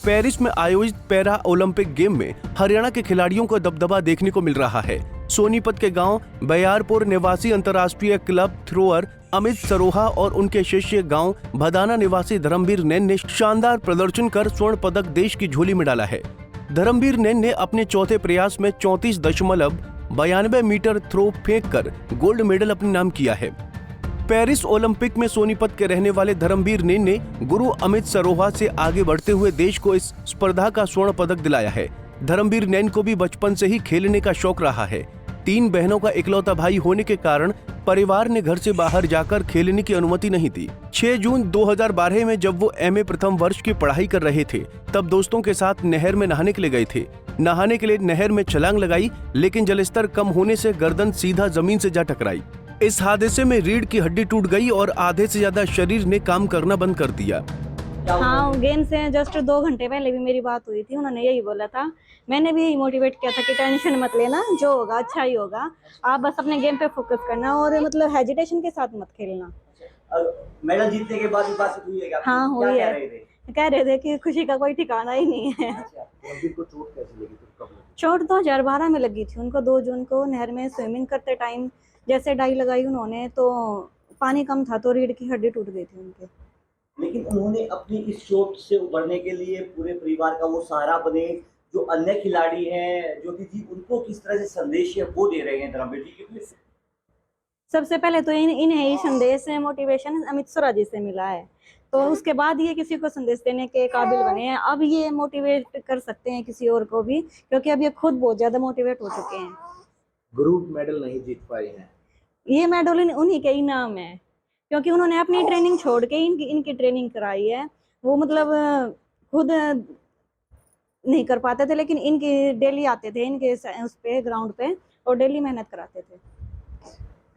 Paris में आयोजित para Olympic game में हरियाणा के खिलाड़ियों को दबदबा देखने को मिल रहा है। सोनीपत के गांव बयारपुर निवासी अंतर्राष्ट्रीय क्लब थ्रोअर अमित सरोहा और उनके शिष्य गांव भदाना निवासी धर्मवीर नैन ने शानदार प्रदर्शन कर स्वर्ण पदक देश की झोली में डाला है। धर्मवीर नैन ने अपने चौथे प्रयास में 34.92 मीटर थ्रो फेंककर गोल्ड मेडल अपने नाम किया है। पेरिस ओलंपिक में सोनीपत के रहने वाले धर्मवीर नैन ने गुरु अमित सरोहा से आगे बढ़ते हुए देश को इस स्पर्धा का स्वर्ण पदक दिलाया है। धर्मवीर नैन को भी बचपन से ही खेलने का शौक रहा है। 3 बहनों का इकलौता भाई होने के कारण परिवार ने घर से बाहर जाकर खेलने की अनुमति नहीं दी। 6 जून 2012 में जब वो एमए प्रथम वर्ष की पढ़ाई कर रहे थे, तब दोस्तों के साथ नहर में नहाने के लिए गए थे। नहाने के लिए नहर में छलांग लगाई, लेकिन जलस्तर कम होने से गर्दन सीधा जमीन से जा टकराई। इस हादसे में रीढ़ की हड्डी टूट गई और आधे से ज्यादा शरीर ने काम करना बंद कर दिया। हाँ, गेम से जस्ट 2 घंटे पहले भी मेरी बात हुई थी। उन्होंने यही बोला था, मैंने भी मोटिवेट किया था कि टेंशन मत लेना, जो होगा अच्छा ही होगा, आप बस अपने गेम पे फोकस करना और मतलब हेजिटेशन के साथ मत खेलना। मेडल जीतने के बाद बात हुई है क्या? हाँ हुई है। कह रहे थे कि खुशी का कोई ठिकाना ही नहीं है। को चोट कैसे लगी? चोट 2012 में लगी थी उनको। 2 जून को नहर में स्विमिंग करते टाइम जैसे डाई लगाई उन्होंने, तो पानी कम था तो रीढ़ की हड्डी टूट गई थी उनके। लेकिन उन्होंने अपनी इस चोट से उबरने के लिए पूरे परिवार का वो सहारा बने। जो अन्य खिलाड़ी हैं ज्योति जी, उनको किस तरह से संदेश है वो दे रहे हैं धर्मवीर जी? क्योंकि सबसे पहले तो इन्हें ही संदेश मोटिवेशन अमित सरोहा जी से मिला है, तो उसके बाद ये किसी को संदेश देने के काबिल बने हैं। अब ये मोटिवेट कर सकते हैं किसी और को भी, क्योंकि अब ये खुद बहुत ज्यादा मोटिवेट हो चुके हैं। ग्रुप मेडल नहीं जीत पाए हैं, ये मेडल उन्हीं के ही नाम है, क्योंकि उन्होंने अपनी ट्रेनिंग छोड़ के इनकी ट्रेनिंग कराई है। वो मतलब खुद नहीं कर पाते थे, लेकिन इनकी डेली आते थे इनके उस पे ग्राउंड पे और डेली मेहनत कराते थे।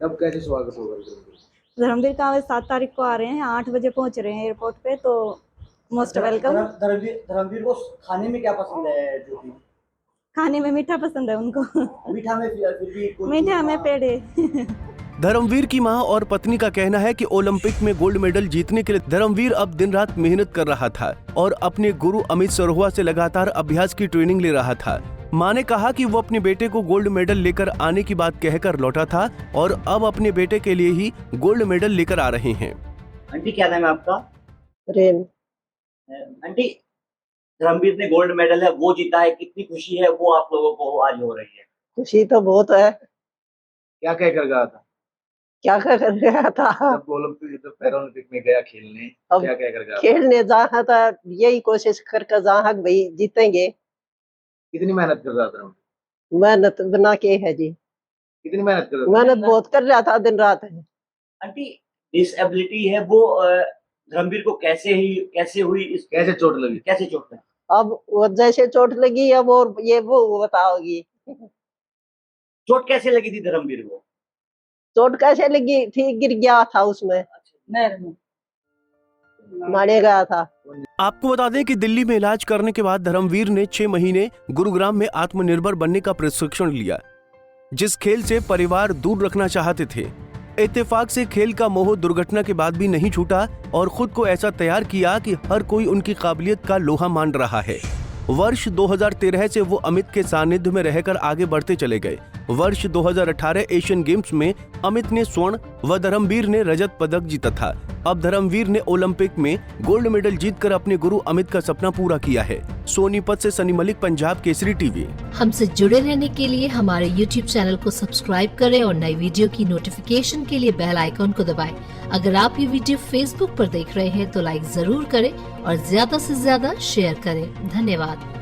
तब कैसे स्वागत होगा धर्मवीर का 7 तारीख को आ रहे हैं, 8 बजे पहुंच रहे हैं एयरपोर्ट पे, तो मोस्ट वेलकम। धर्मवीर को खाने में क्या पसंद है ज्योति? खाने में मीठा पसंद है उनको। मीठा में फिर भी मीठा में पेड़े। धर्मवीर की मां और पत्नी का कहना है कि ओलंपिक में गोल्ड मेडल जीतने के लिए धर्मवीर अब दिन रात मेहनत कर रहा था और अपने गुरु अमित सरोहा से लगातार अभ्यास की ट्रेनिंग ले रहा था। मां ने कहा कि वो अपने बेटे को गोल्ड मेडल लेकर आने की बात कहकर लौटा था और अब अपने बेटे के लिए ही गोल्ड मेडल लेकर आ रहे हैं। आंटी, क्या नाम है आपका? प्रेम। आंटी, धर्मवीर ने गोल्ड मेडल है वो जीता है, कितनी खुशी है वो आप लोगों को आज हो रही है? खुशी तो बहुत है। क्या कह कर गया था? क्या कर रहा था? जब ओलंपिक पैरा ओलंपिक में गया खेलने, क्या कह कर गया? खेलने जहाँ था यही कोशिश करके जहाँ भाई जीतेंगे। कितनी मेहनत कर रहा था? मेहनत बना के है जी। कितनी मेहनत कर रहा था? मेहनत बहुत कर रहा था, दिन रात। आंटी, डिसेबिलिटी है वो धर्मवीर को कैसे हुई? कैसे चोट लगी? कैसे चोट लगी? अब वो जैसे चोट लगी अब और ये वो बताओगी। चोट कैसे लगी थी धर्मवीर को? चोट कैसे लगी थी? गिर गया था उसमें, नहर में मारे गया था। आपको बता दें कि दिल्ली में इलाज करने के बाद धर्मवीर ने 6 महीने गुरुग्राम में आत्मनिर्भर बनने का प्रशिक्षण लिया, जिस खेल से परिवार दूर रखना चाहते थे। इत्तेफाक से खेल का मोह दुर्घटना के बाद भी नहीं छूटा और खुद को ऐसा तैयार किया कि हर कोई उनकी काबिलियत का लोहा मान रहा है। वर्ष 2013 से वो अमित के सानिध्य में रहकर आगे बढ़ते चले गए। वर्ष 2018 एशियन गेम्स में अमित ने स्वर्ण व धर्मवीर ने रजत पदक जीता था। अब धर्मवीर ने ओलंपिक में गोल्ड मेडल जीतकर अपने गुरु अमित का सपना पूरा किया है। सोनीपत से सनी मलिक, पंजाब केसरी टीवी। हमसे जुड़े रहने के लिए हमारे YouTube चैनल को सब्सक्राइब करें और नई वीडियो की नोटिफिकेशन के लिए बेल आइकॉन को दबाएं। अगर आप ये वीडियो Facebook पर देख रहे हैं तो लाइक जरूर करें और ज्यादा से ज्यादा शेयर करें। धन्यवाद।